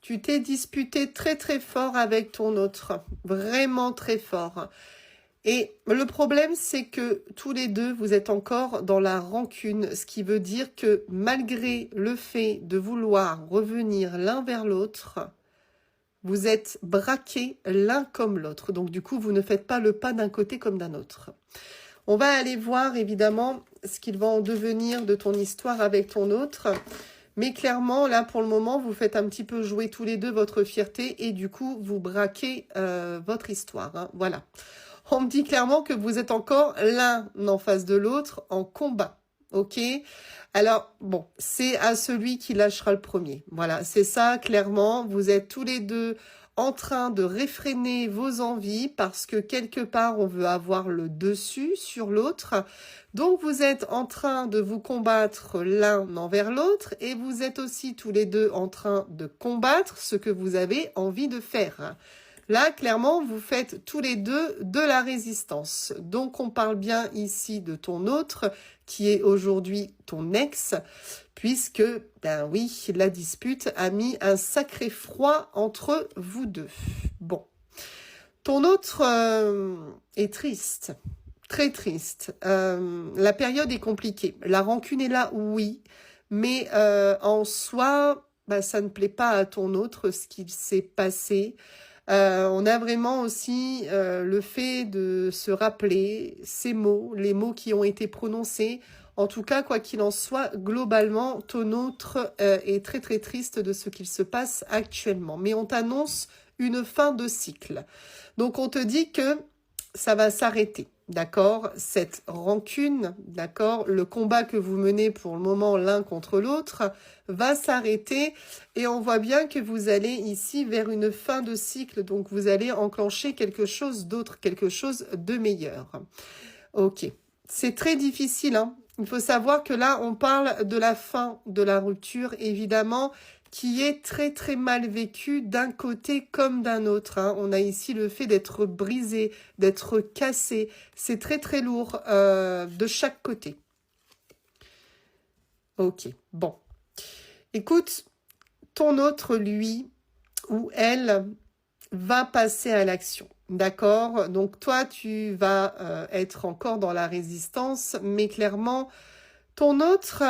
Tu t'es disputé très très fort avec ton autre, vraiment très fort. Et le problème, c'est que tous les deux, vous êtes encore dans la rancune, ce qui veut dire que malgré le fait de vouloir revenir l'un vers l'autre, vous êtes braqués l'un comme l'autre. Donc du coup, vous ne faites pas le pas d'un côté comme d'un autre. On va aller voir évidemment ce qu'il va en devenir de ton histoire avec ton autre. Mais clairement, là, pour le moment, vous faites un petit peu jouer tous les deux votre fierté et du coup, vous braquez votre histoire. Hein. Voilà. On me dit clairement que vous êtes encore l'un en face de l'autre en combat. Ok? Alors, bon, c'est à celui qui lâchera le premier. Voilà, c'est ça, clairement. Vous êtes tous les deux en train de réfréner vos envies parce que quelque part, on veut avoir le dessus sur l'autre. Donc, vous êtes en train de vous combattre l'un envers l'autre et vous êtes aussi tous les deux en train de combattre ce que vous avez envie de faire. Là, clairement, vous faites tous les deux de la résistance. Donc, on parle bien ici de ton autre, qui est aujourd'hui ton ex, puisque, ben oui, la dispute a mis un sacré froid entre vous deux. Bon. Ton autre est triste, très triste. La période est compliquée. La rancune est là, oui, mais en soi, ben, ça ne plaît pas à ton autre ce qu'il s'est passé. On a vraiment aussi le fait de se rappeler ces mots, les mots qui ont été prononcés. En tout cas, quoi qu'il en soit, globalement, ton autre est très très triste de ce qu'il se passe actuellement. Mais on t'annonce une fin de cycle. Donc on te dit que ça va s'arrêter. D'accord? Cette rancune, d'accord? Le combat que vous menez pour le moment l'un contre l'autre va s'arrêter et on voit bien que vous allez ici vers une fin de cycle. Donc, vous allez enclencher quelque chose d'autre, quelque chose de meilleur. Ok. C'est très difficile, hein. Il faut savoir que là, on parle de la fin de la rupture, évidemment, qui est très très mal vécue d'un côté comme d'un autre. Hein. On a ici le fait d'être brisé, d'être cassé. C'est très très lourd de chaque côté. Ok, bon. Écoute, ton autre, lui, ou elle, va passer à l'action. D'accord? Donc toi, tu vas être encore dans la résistance, mais clairement, ton autre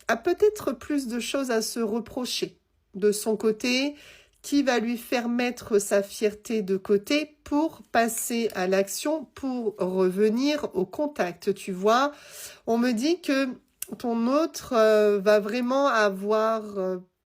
a peut-être plus de choses à se reprocher de son côté, qui va lui faire mettre sa fierté de côté pour passer à l'action, pour revenir au contact, tu vois. On me dit que ton autre va vraiment avoir